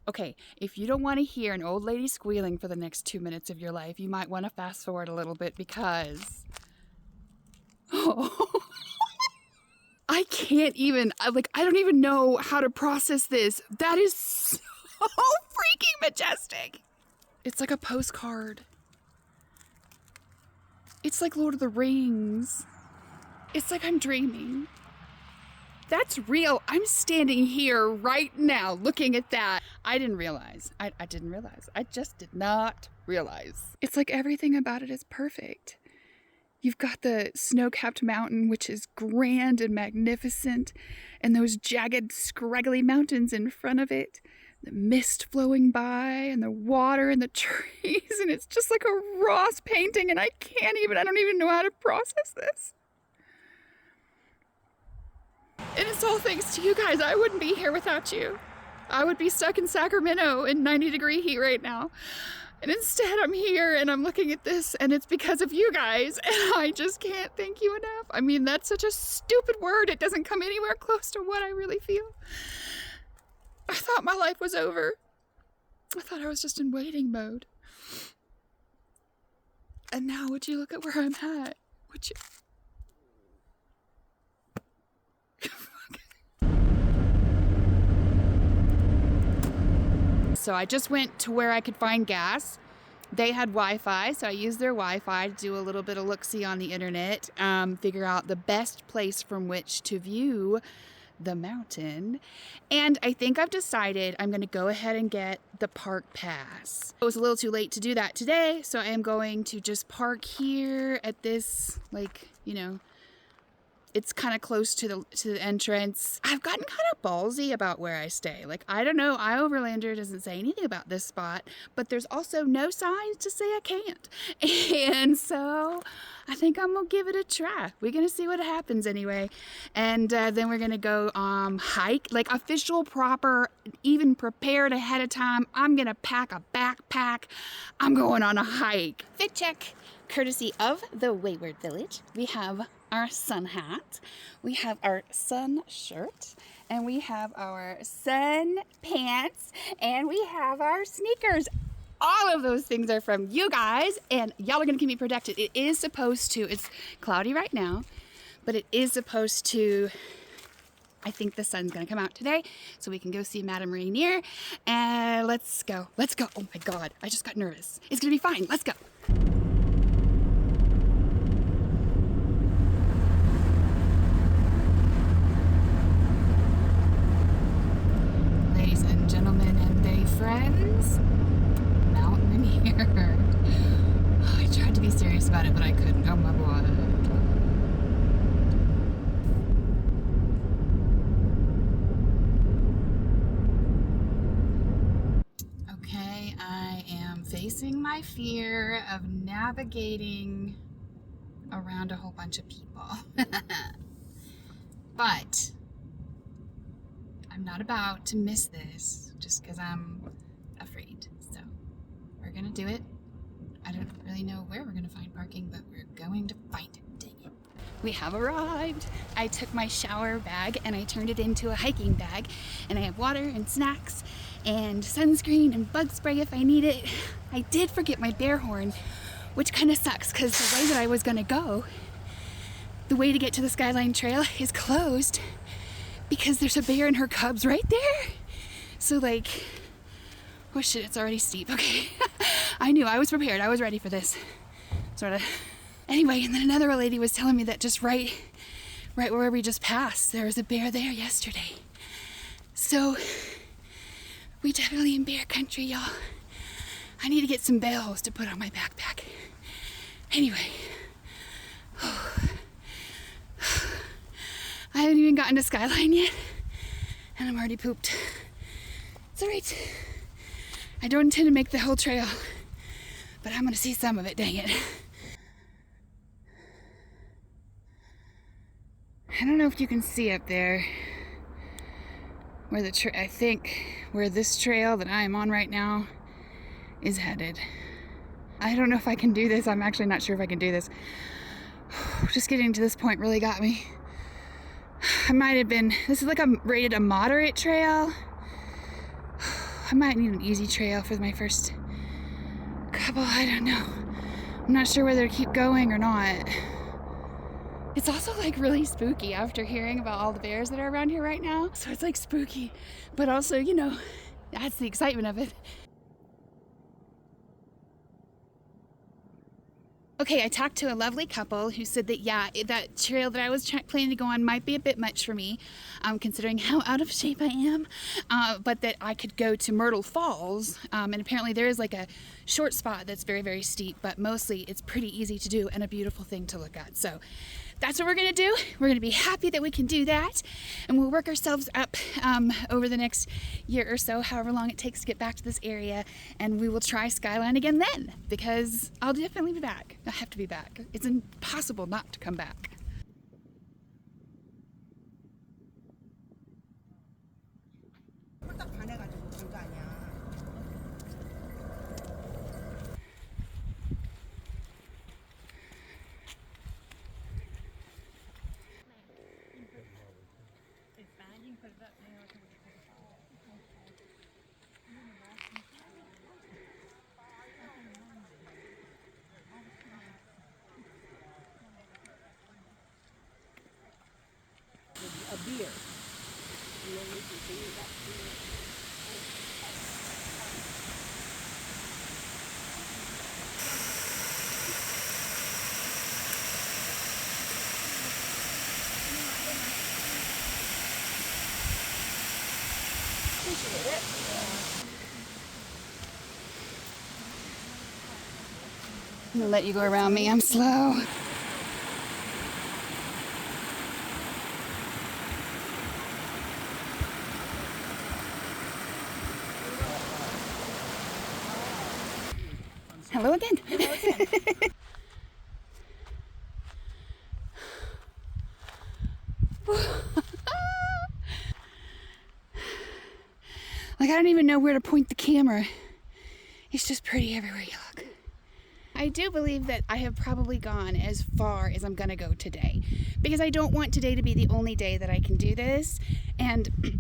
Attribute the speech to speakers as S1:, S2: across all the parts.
S1: Okay, if you don't want to hear an old lady squealing for the next 2 minutes of your life, you might want to fast forward a little bit because... Oh. I can't even, I don't even know how to process this. That is so freaking majestic. It's like a postcard. It's like Lord of the Rings. It's like I'm dreaming. That's real. I'm standing here right now looking at that. I didn't realize. I didn't realize. I just did not realize. It's like everything about it is perfect. You've got the snow-capped mountain, which is grand and magnificent, and those jagged, scraggly mountains in front of it, the mist flowing by, and the water and the trees, and it's just like a Ross painting, and I don't even know how to process this. And it's all thanks to you guys. I wouldn't be here without you. I would be stuck in Sacramento in 90-degree heat right now. And instead I'm here and I'm looking at this and it's because of you guys and I just can't thank you enough. I mean, that's such a stupid word. It doesn't come anywhere close to what I really feel. I thought my life was over. I thought I was just in waiting mode. And now would you look at where I'm at? Would you? So I just went to where I could find gas. They had Wi-Fi, so I used their Wi-Fi to do a little bit of look-see on the internet, figure out the best place from which to view the mountain. And I think I've decided I'm going to go ahead and get the park pass. It was a little too late to do that today, so I am going to just park here at this, it's kind of close to the entrance. I've gotten kind of ballsy about where I stay. I don't know, iOverlander doesn't say anything about this spot, but there's also no signs to say I can't. And so I think I'm gonna give it a try. We're gonna see what happens anyway. And then we're gonna go hike, official, proper, even prepared ahead of time. I'm gonna pack a backpack. I'm going on a hike. Fit check, courtesy of the Wayward Village. We have our sun hat, we have our sun shirt, and we have our sun pants, and we have our sneakers. All of those things are from you guys, and y'all are gonna keep me protected. It is supposed to, it's cloudy right now, but it is supposed to, I think the sun's gonna come out today, so we can go see Madame Rainier, and let's go. Oh my God, I just got nervous. It's gonna be fine, let's go. Friends, Mountain Rainier. Oh, I tried to be serious about it, but I couldn't. Oh my God. Okay, I am facing my fear of navigating around a whole bunch of people. But I'm not about to miss this just because I'm afraid. So we're gonna do it. I don't really know where we're gonna find parking, but we're going to find it. Dang it. We have arrived. I took my shower bag and I turned it into a hiking bag, and I have water and snacks and sunscreen and bug spray if I need it. I did forget my bear horn, which kind of sucks because the way that I was gonna go, the way to get to the Skyline Trail is closed because there's a bear and her cubs right there. So oh shit, it's already steep. Okay. I knew, I was prepared. I was ready for this. Sort of. Anyway, and then another lady was telling me that just right where we just passed, there was a bear there yesterday. So we definitely in bear country, y'all. I need to get some bells to put on my backpack. Anyway. I haven't even gotten to Skyline yet, and I'm already pooped. It's alright. I don't intend to make the whole trail, but I'm gonna see some of it, dang it. I don't know if you can see up there where I think where this trail that I am on right now is headed. I don't know if I can do this. I'm actually not sure if I can do this. Just getting to this point really got me. This is rated a moderate trail. I might need an easy trail for my first couple, I don't know. I'm not sure whether to keep going or not. It's also like really spooky after hearing about all the bears that are around here right now. So it's like spooky, but also, you know, that's the excitement of it. Okay, I talked to a lovely couple who said that, yeah, that trail that I was planning to go on might be a bit much for me, considering how out of shape I am, but that I could go to Myrtle Falls, and apparently there is like a short spot that's very, very steep, but mostly it's pretty easy to do and a beautiful thing to look at. So that's what we're gonna do. We're gonna be happy that we can do that, and we'll work ourselves up over the next year or so, however long it takes to get back to this area, and we will try Skyline again then, because I'll definitely be back. I have to be back. It's impossible not to come back.
S2: A beer. And then we can see that beer.
S1: I'm gonna let you go around me. I'm slow. Hello again. Like, I don't even know where to point the camera. It's just pretty everywhere you look. I do believe that I have probably gone as far as I'm gonna go today, because I don't want today to be the only day that I can do this, and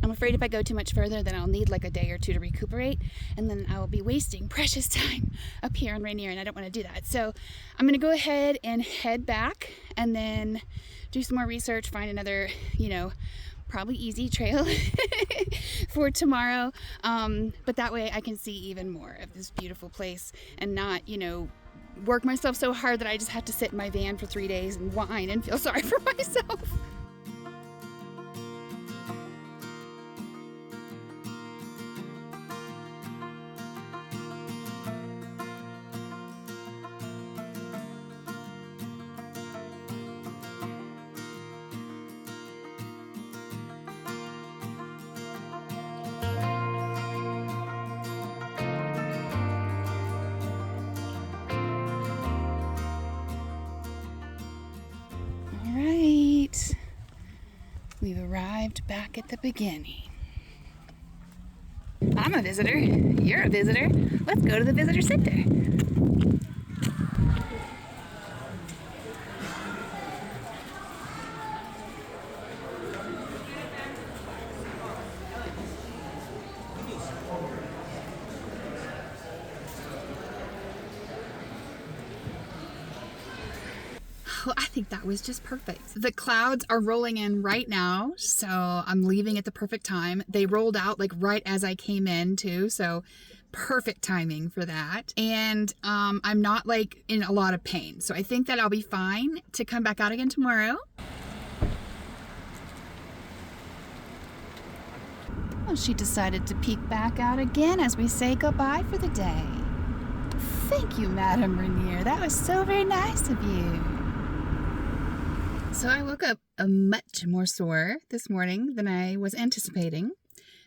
S1: I'm afraid if I go too much further, then I'll need like a day or two to recuperate, and then I will be wasting precious time up here in Rainier, and I don't want to do that. So I'm gonna go ahead and head back, and then do some more research, find another, you know, probably easy trail for tomorrow, but that way I can see even more of this beautiful place and not, you know, work myself so hard that I just have to sit in my van for 3 days and whine and feel sorry for myself. We've arrived back at the beginning. I'm a visitor. You're a visitor. Let's go to the visitor center. Well, I think that was just perfect. The clouds are rolling in right now, so I'm leaving at the perfect time. They rolled out like right as I came in too, so perfect timing for that. And I'm not like in a lot of pain, so I think that I'll be fine to come back out again tomorrow. Well, she decided to peek back out again as we say goodbye for the day. Thank you, Madame Rainier. That was so very nice of you. So I woke up much more sore this morning than I was anticipating.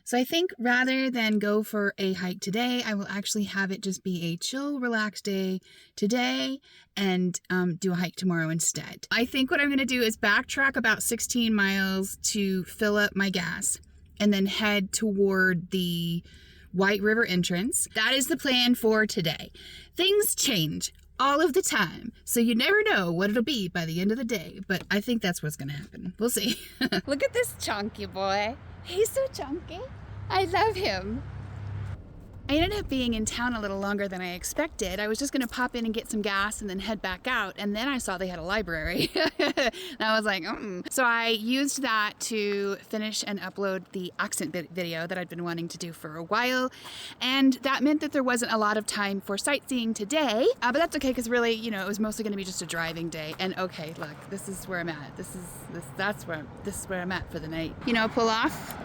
S1: So I think rather than go for a hike today, I will actually have it just be a chill, relaxed day today and do a hike tomorrow instead. I think what I'm going to do is backtrack about 16 miles to fill up my gas and then head toward the White River entrance. That is the plan for today. Things change all of the time, so you never know what it'll be by the end of the day, but I think that's what's gonna happen. We'll see. Look at this chunky boy. He's so chunky. I love him. I ended up being in town a little longer than I expected. I was just going to pop in and get some gas and then head back out, and then I saw they had a library. And I was like, So I used that to finish and upload the accent video that I'd been wanting to do for a while, and that meant that there wasn't a lot of time for sightseeing today, but that's okay, because really, you know, it was mostly going to be just a driving day. And okay, look, this is where I'm at. This is where I'm at for the night. You know, pull off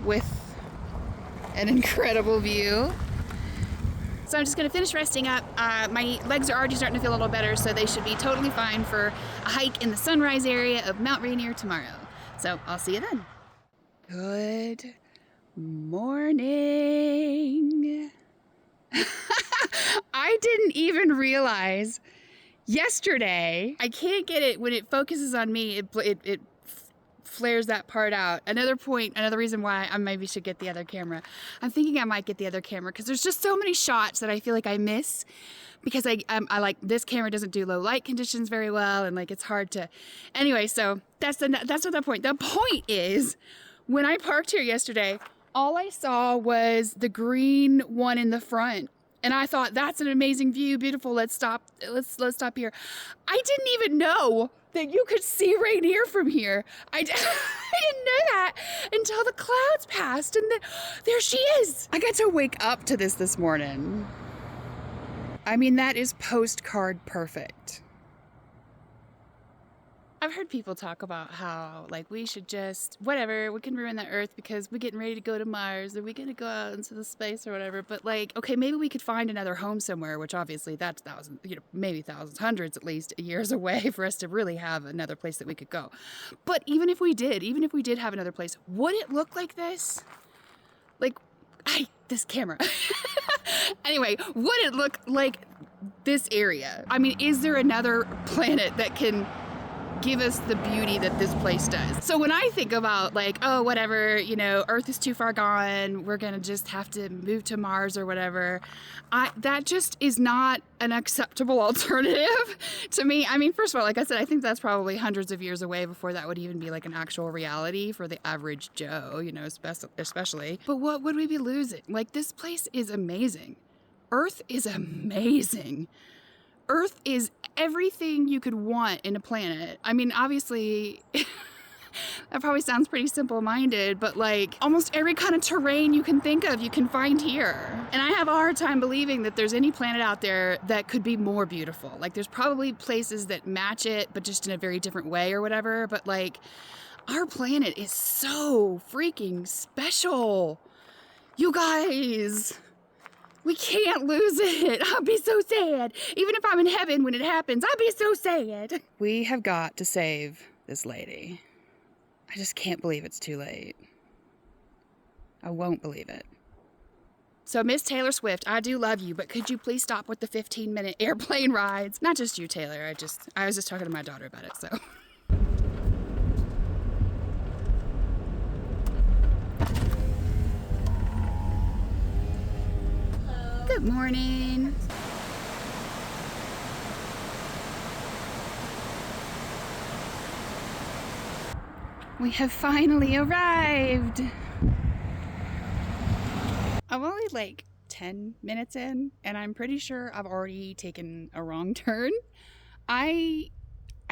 S1: with an incredible view. So I'm just gonna finish resting up. My legs are already starting to feel a little better, so they should be totally fine for a hike in the sunrise area of Mount Rainier tomorrow. So I'll see you then. Good morning. I didn't even realize yesterday, I can't get it when it focuses on me, it flares that part out. Another reason why I maybe should get the other camera. I'm thinking I might get the other camera because there's just so many shots that I feel like I miss because I like, this camera doesn't do low light conditions very well, and like it's hard to, anyway, so that's not the point. The point is, when I parked here yesterday, all I saw was the green one in the front. And I thought, that's an amazing view, beautiful, let's stop here. I didn't even know that you could see Rainier from here. I didn't know that until the clouds passed, and then there she is. I got to wake up to this morning. I mean, that is postcard perfect. I've heard people talk about how, like, we should just, whatever, we can ruin the earth because we're getting ready to go to Mars, or we're gonna go out into the space or whatever. But like, okay, maybe we could find another home somewhere, which obviously that's thousands, you know, maybe thousands, hundreds at least years away for us to really have another place that we could go. But even if we did have another place, would it look like this? Like, this camera. Anyway, would it look like this area? I mean, is there another planet that can give us the beauty that this place does? So when I think about, like, oh, whatever, you know, Earth is too far gone, we're gonna just have to move to Mars or whatever, that just is not an acceptable alternative to me. I mean, first of all, like I said, I think that's probably hundreds of years away before that would even be like an actual reality for the average Joe, you know, especially. But what would we be losing? Like, this place is amazing. Earth is amazing. Earth is everything you could want in a planet. I mean, obviously, that probably sounds pretty simple-minded, but like, almost every kind of terrain you can think of, you can find here. And I have a hard time believing that there's any planet out there that could be more beautiful. Like, there's probably places that match it, but just in a very different way or whatever. But like, our planet is so freaking special. You guys, we can't lose it. I'll be so sad. Even if I'm in heaven when it happens, I'll be so sad. We have got to save this lady. I just can't believe it's too late. I won't believe it. So, Miss Taylor Swift, I do love you, but could you please stop with the 15-minute airplane rides? Not just you, Taylor. I was just talking to my daughter about it, so. Good morning. We have finally arrived. I'm only like 10 minutes in, and I'm pretty sure I've already taken a wrong turn. I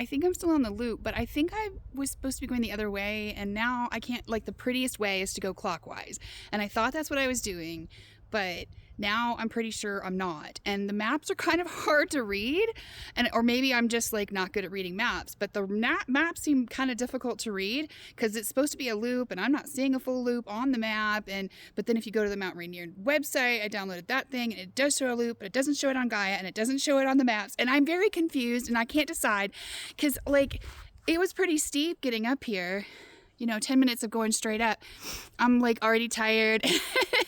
S1: think I'm still on the loop, but I think I was supposed to be going the other way, and now I can't, like, the prettiest way is to go clockwise. And I thought that's what I was doing, but now I'm pretty sure I'm not. And the maps are kind of hard to read, or maybe I'm just like not good at reading maps, but the maps seem kind of difficult to read because it's supposed to be a loop and I'm not seeing a full loop on the map. But then if you go to the Mount Rainier website, I downloaded that thing and it does show a loop, but it doesn't show it on Gaia and it doesn't show it on the maps. And I'm very confused and I can't decide because, like, it was pretty steep getting up here. You know, 10 minutes of going straight up. I'm like already tired,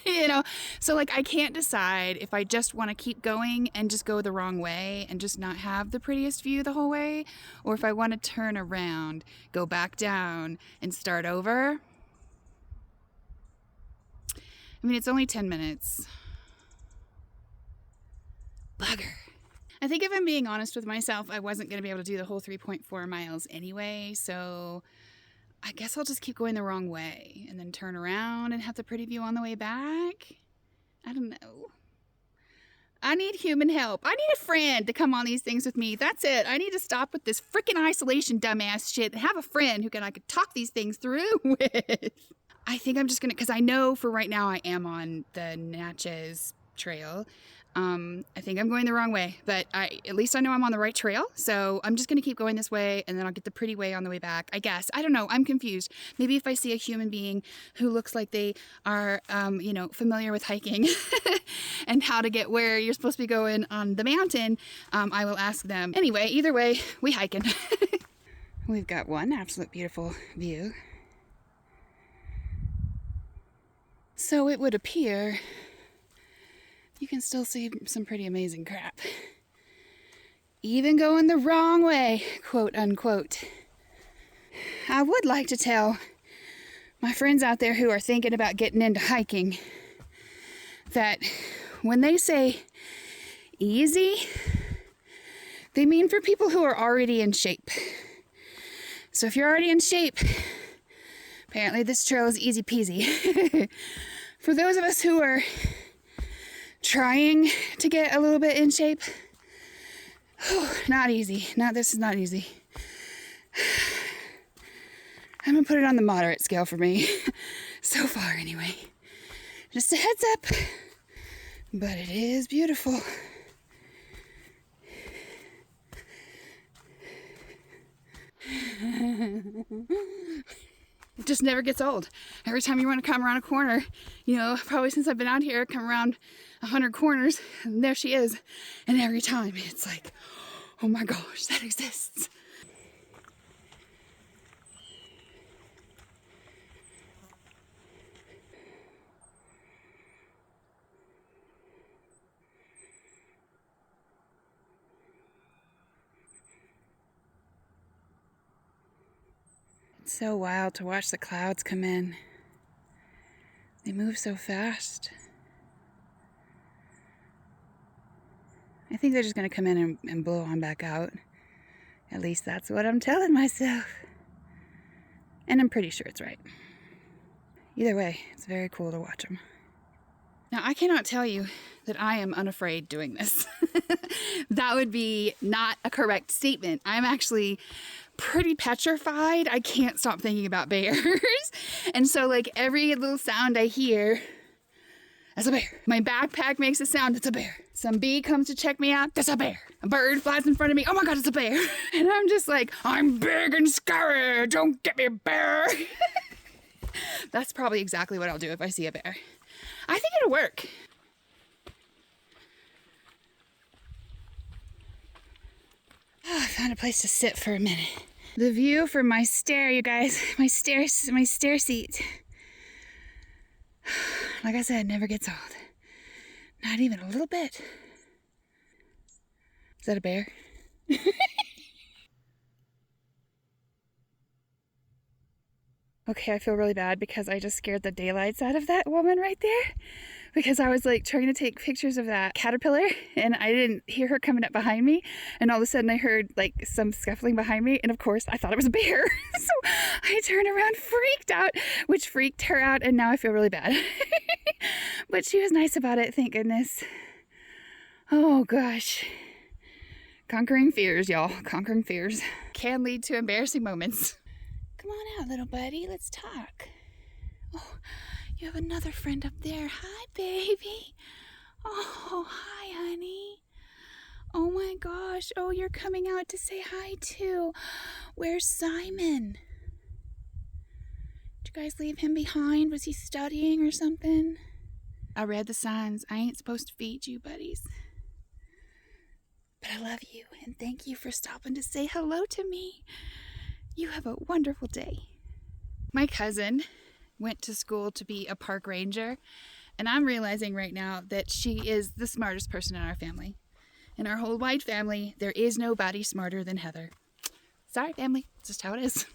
S1: you know? So like, I can't decide if I just want to keep going and just go the wrong way and just not have the prettiest view the whole way, or if I want to turn around, go back down and start over. I mean, it's only 10 minutes. Bugger. I think if I'm being honest with myself, I wasn't going to be able to do the whole 3.4 miles anyway, so I guess I'll just keep going the wrong way and then turn around and have the pretty view on the way back. I don't know. I need human help. I need a friend to come on these things with me. That's it. I need to stop with this freaking isolation dumbass shit and have a friend who I could talk these things through with. I think I'm just gonna, because I know for right now I am on the Natchez Trail. I think I'm going the wrong way, but at least I know I'm on the right trail. So I'm just gonna keep going this way, and then I'll get the pretty way on the way back, I guess. I don't know. I'm confused. Maybe if I see a human being who looks like they are, you know, familiar with hiking and how to get where you're supposed to be going on the mountain, I will ask them. Anyway, either way, we hiking. We've got one absolute beautiful view. So it would appear you can still see some pretty amazing crap. Even going the wrong way, quote unquote. I would like to tell my friends out there who are thinking about getting into hiking that when they say easy, they mean for people who are already in shape. So if you're already in shape, apparently this trail is easy peasy. For those of us who are trying to get a little bit in shape, not easy. This is not easy. I'm gonna put it on the moderate scale for me. So far, anyway. Just a heads up. But it is beautiful. It just never gets old. Every time you want to come around a corner, you know, probably since I've been out here, come around 100 corners, and there she is. And every time it's like, oh my gosh, that exists. It's so wild to watch the clouds come in. They move so fast. I think they're just going to come in and blow on back out. At least that's what I'm telling myself. And I'm pretty sure it's right. Either way, it's very cool to watch them. Now, I cannot tell you that I am unafraid doing this. That would be not a correct statement. I'm actually pretty petrified. I can't stop thinking about bears. And so like every little sound I hear, that's a bear. My backpack makes a sound, it's a bear. Some bee comes to check me out, that's a bear. A bird flies in front of me, oh my God, it's a bear. And I'm just like, I'm big and scary, don't get me, bear. That's probably exactly what I'll do if I see a bear. I think it'll work. Oh, I found a place to sit for a minute. The view from my stair, you guys, my stair seat. Like I said, never gets old. Not even a little bit. Is that a bear? Okay, I feel really bad because I just scared the daylights out of that woman right there. Because I was like trying to take pictures of that caterpillar and I didn't hear her coming up behind me. And all of a sudden I heard like some scuffling behind me. And of course I thought it was a bear. So I turned around, freaked out, which freaked her out. And now I feel really bad. But she was nice about it, thank goodness. Oh gosh. Conquering fears, y'all. Conquering fears can lead to embarrassing moments. Come on out, little buddy. Let's talk. Oh, you have another friend up there. Hi, baby. Oh, hi, honey. Oh my gosh. Oh, you're coming out to say hi too. Where's Simon? Did you guys leave him behind? Was he studying or something? I read the signs. I ain't supposed to feed you, buddies. But I love you and thank you for stopping to say hello to me. You have a wonderful day. My cousin went to school to be a park ranger, and I'm realizing right now that she is the smartest person in our family. In our whole wide family, there is nobody smarter than Heather. Sorry, family. It's just how it is.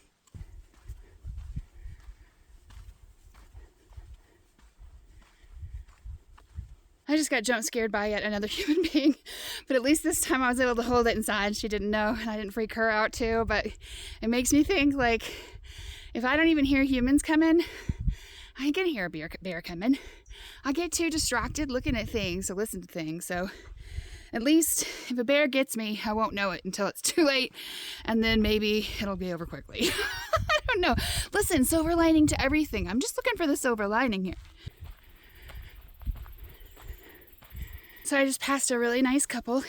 S1: I just got jump scared by yet another human being, but at least this time I was able to hold it inside. She didn't know, and I didn't freak her out too, but it makes me think, like, if I don't even hear humans coming, I ain't gonna hear a bear coming. I get too distracted looking at things, or listen to things. So at least if a bear gets me, I won't know it until it's too late, and then maybe it'll be over quickly. I don't know. Listen, silver lining to everything. I'm just looking for the silver lining here. So I just passed a really nice couple,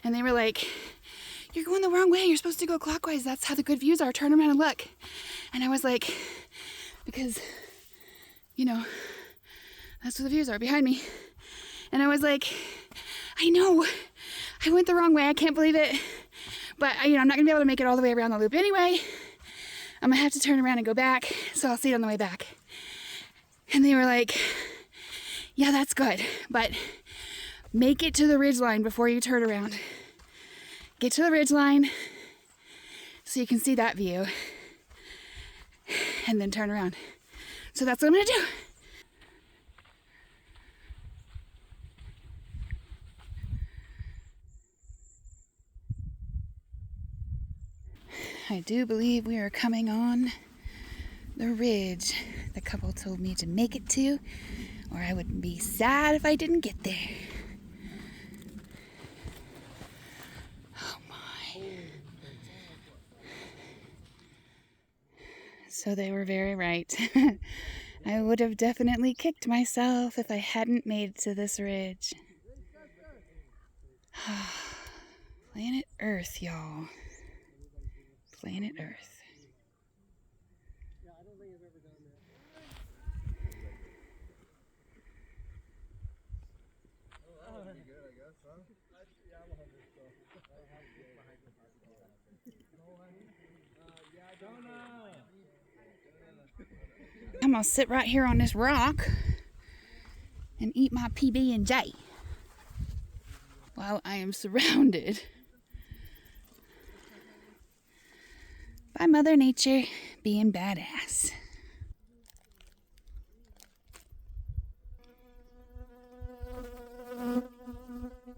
S1: and they were like, "You're going the wrong way. You're supposed to go clockwise. That's how the good views are. Turn around and look." And I was like, because, you know, that's where the views are, behind me. And I was like, I know, I went the wrong way. I can't believe it. But, I'm not going to be able to make it all the way around the loop anyway. I'm going to have to turn around and go back. So I'll see it on the way back. And they were like, yeah, that's good. But make it to the ridgeline before you turn around. Get to the ridgeline so you can see that view. And then turn around. So that's what I'm going to do. I do believe we are coming on the ridge the couple told me to make it to, or I would be sad if I didn't get there. Oh my. So they were very right. I would have definitely kicked myself if I hadn't made it to this ridge. Planet Earth, y'all. Planet Earth. I'm gonna sit right here on this rock and eat my PB&J while I am surrounded by Mother Nature being badass.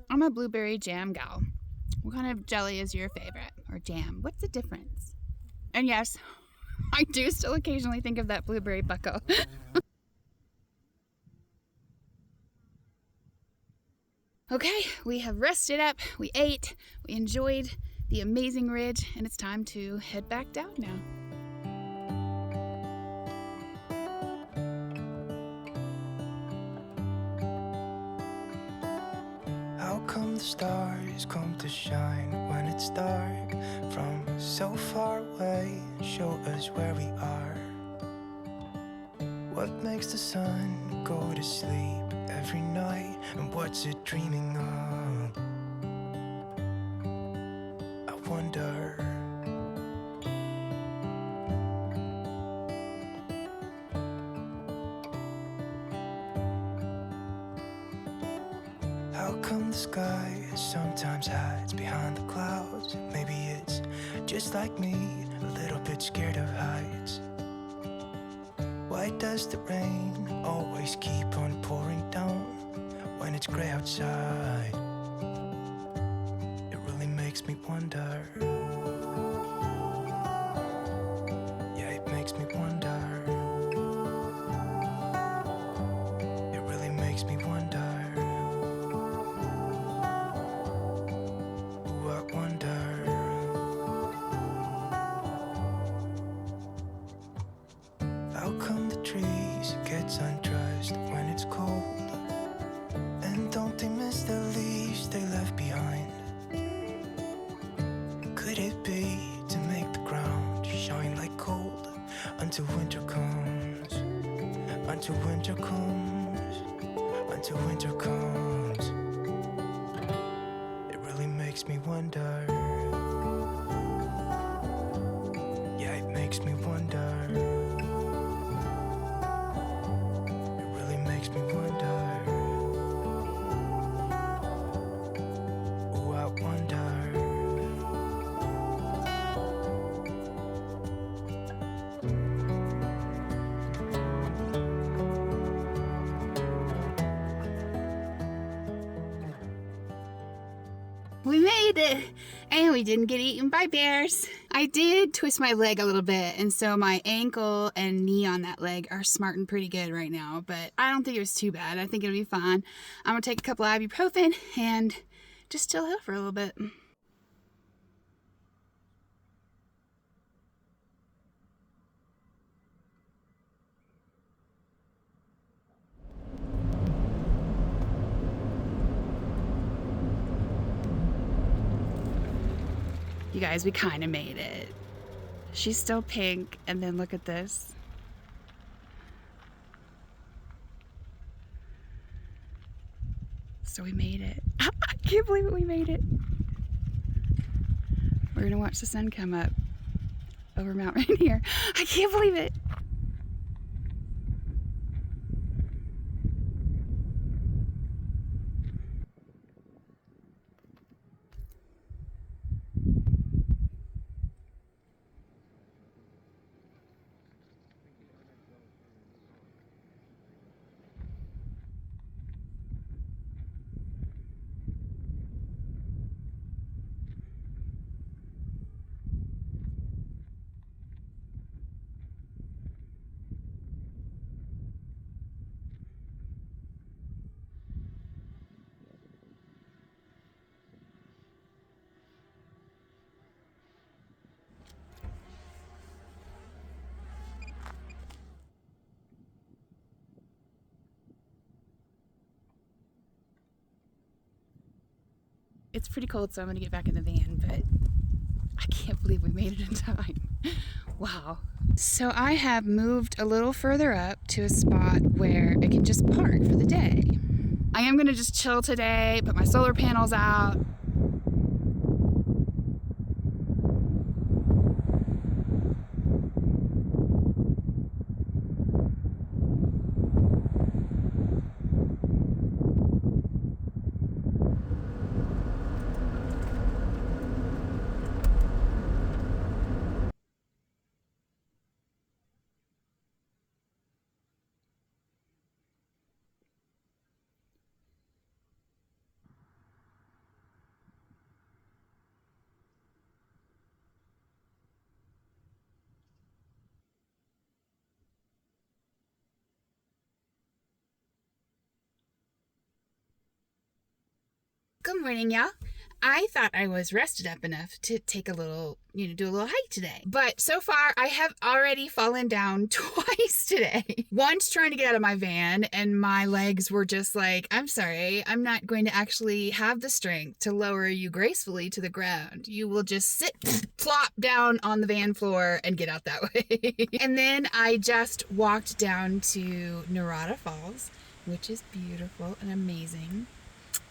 S1: I'm a blueberry jam gal. What kind of jelly is your favorite? Or jam? What's the difference? And yes, I do still occasionally think of that blueberry bucko. Okay, we have rested up, we ate, we enjoyed the amazing ridge, and it's time to head back down now.
S3: How come the stars come to shine when it's dark from so far away and show us where we are? What makes the sun go to sleep every night, and what's it dreaming of? I wonder. How come the sky sometimes hides behind the clouds? Maybe it's just like me, a little bit scared of heights. Why does the rain always keep on pouring down when it's gray outside? It really makes me wonder. Yeah, it makes me wonder. It really makes me wonder. Ooh, I wonder. How come the trees get undressed when it's cold? And don't they miss the leaves they left behind? Could it be to make the ground shine like gold until winter comes? Until winter comes? Until winter comes? It really makes me wonder. Yeah, it makes me wonder. Makes me wonder. Oh, I wonder.
S1: We made it! And we didn't get eaten by bears. I did twist my leg a little bit, and so my ankle and knee on that leg are smarting pretty good right now, but I don't think it was too bad. I think it'll be fine. I'm gonna take a couple of ibuprofen and just chill out for a little bit. You guys, we kind of made it. She's still pink, and then look at this. So we made it. I can't believe it, we made it. We're gonna watch the sun come up over Mount Rainier. I can't believe it. It's pretty cold, so I'm gonna get back in the van, but I can't believe we made it in time. Wow. So I have moved a little further up to a spot where I can just park for the day. I am gonna just chill today, put my solar panels out. Good morning, y'all. I thought I was rested up enough to take a little, do a little hike today. But so far, I have already fallen down twice today. Once trying to get out of my van, and my legs were just like, I'm sorry, I'm not going to actually have the strength to lower you gracefully to the ground. You will just sit plop down on the van floor and get out that way. And then I just walked down to Narada Falls, which is beautiful and amazing.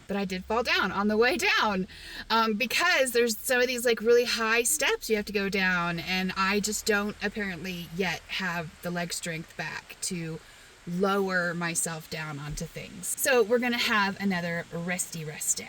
S1: But I did fall down on the way down because there's some of these like really high steps you have to go down, and I just don't apparently yet have the leg strength back to lower myself down onto things. So we're gonna have another rest day.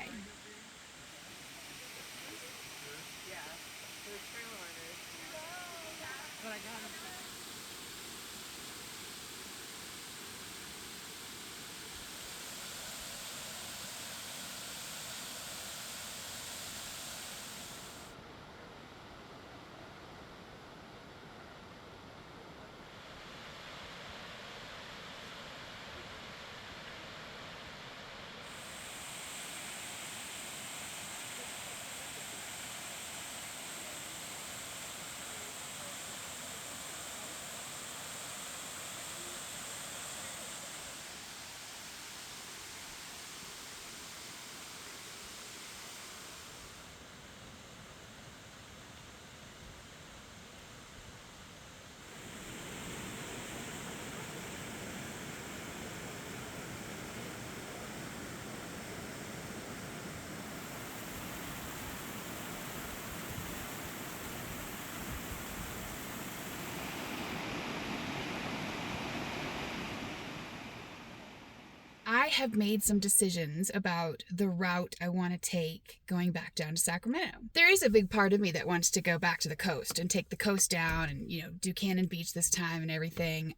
S1: I have made some decisions about the route I want to take going back down to Sacramento. There is a big part of me that wants to go back to the coast and take the coast down and, do Cannon Beach this time and everything.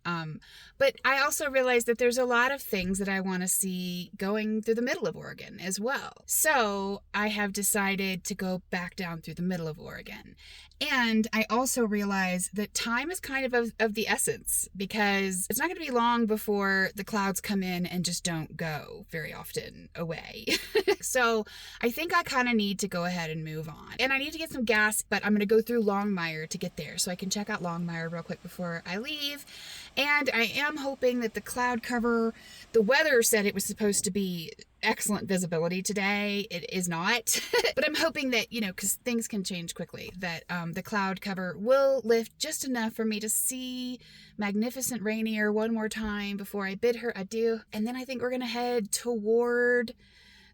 S1: But I also realize that there's a lot of things that I want to see going through the middle of Oregon as well. So I have decided to go back down through the middle of Oregon. And I also realize that time is kind of the essence, because it's not going to be long before the clouds come in and just don't go very often away. So I think I kind of need to go ahead and move on. And I need to get some gas, but I'm going to go through Longmire to get there so I can check out Longmire real quick before I leave. And I am hoping that the cloud cover, the weather said it was supposed to be excellent visibility today. It is not. But I'm hoping that, because things can change quickly, that the cloud cover will lift just enough for me to see magnificent Rainier one more time before I bid her adieu. And then I think we're going to head toward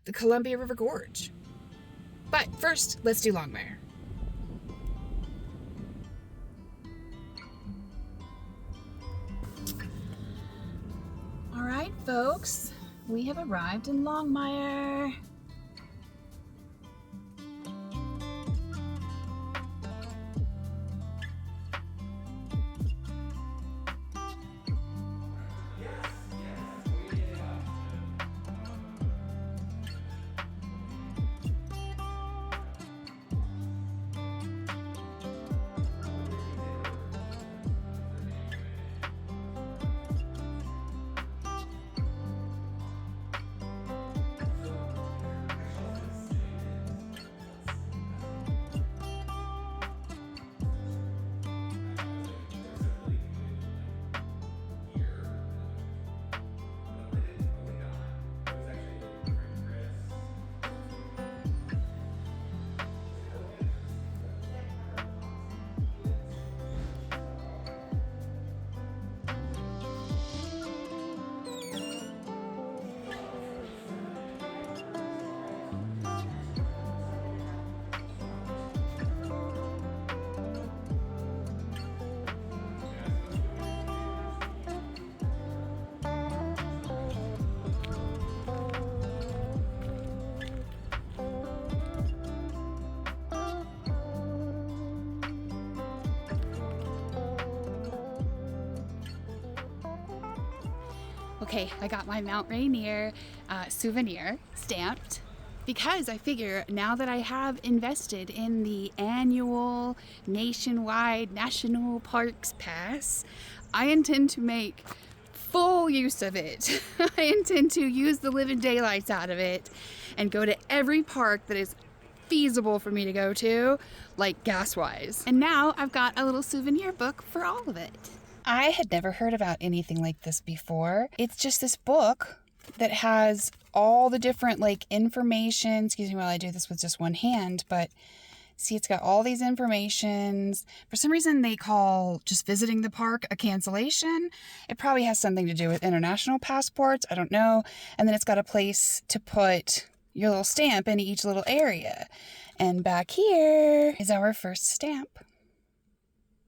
S1: the Columbia River Gorge. But first, let's do Longmire. All right, folks. We have arrived in Longmire. Okay, I got my Mount Rainier souvenir stamped because I figure now that I have invested in the annual nationwide National Parks Pass, I intend to make full use of it. I intend to use the living daylights out of it and go to every park that is feasible for me to go to, like gas-wise. And now I've got a little souvenir book for all of it. I had never heard about anything like this before. It's just this book that has all the different information. Excuse me while I do this with just one hand, but see, it's got all these informations. For some reason, they call just visiting the park a cancellation. It probably has something to do with international passports. I don't know. And then it's got a place to put your little stamp in each little area. And back here is our first stamp.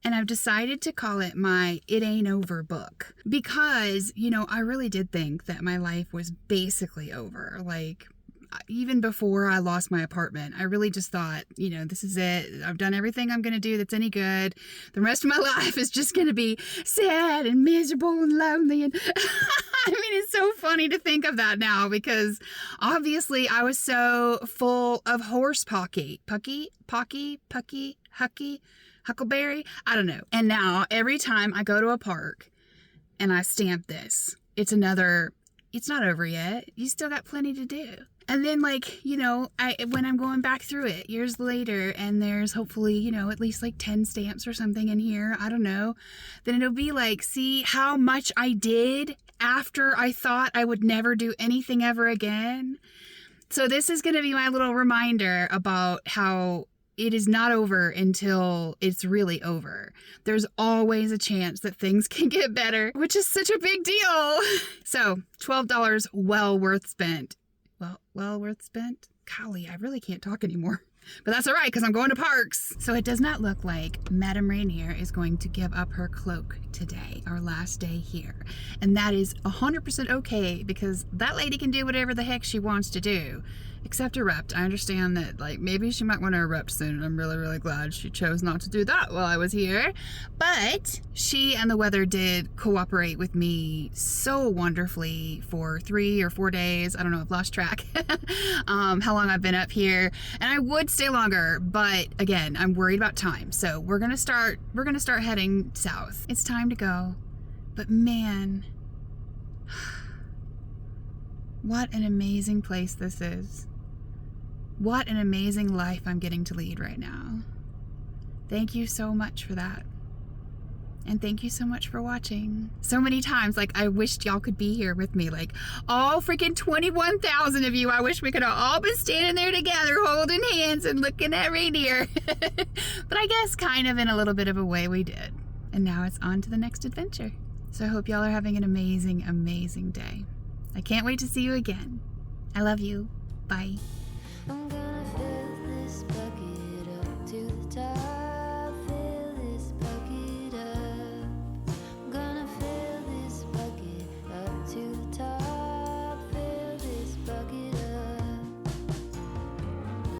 S1: And I've decided to call it my It Ain't Over book because, I really did think that my life was basically over. Even before I lost my apartment, I really just thought, this is it. I've done everything I'm going to do that's any good. The rest of my life is just going to be sad and miserable and lonely. And it's so funny to think of that now because obviously I was so full of horse pocky, huckleberry, I don't know. And now every time I go to a park and I stamp this, it's not over yet. You still got plenty to do. And then when I'm going back through it years later and there's hopefully, at least 10 stamps or something in here, I don't know, then it'll be see how much I did after I thought I would never do anything ever again. So this is going to be my little reminder about how it is not over until it's really over. There's always a chance that things can get better, which is such a big deal. So $12 well worth spent. Well worth spent? Golly, I really can't talk anymore. But that's all right, because I'm going to Parks. So it does not look like Madame Rainier is going to give up her cloak today, our last day here. And that is 100% okay, because that lady can do whatever the heck she wants to do. Except erupt. I understand that, like, maybe she might want to erupt soon. I'm really, really glad she chose not to do that while I was here. But she and the weather did cooperate with me so wonderfully for 3 or 4 days. I don't know, I've lost track how long I've been up here. And I would stay longer, but again, I'm worried about time. So we're gonna start heading south. It's time to go. But man, what an amazing place this is. What an amazing life I'm getting to lead right now. Thank you so much for that. And thank you so much for watching. So many times, like, I wished y'all could be here with me. Like, all freaking 21,000 of you. I wish we could have all been standing there together, holding hands and looking at Rainier. But I guess kind of in a little bit of a way we did. And now it's on to the next adventure. So I hope y'all are having an amazing, amazing day. I can't wait to see you again. I love you. Bye.
S4: I'm gonna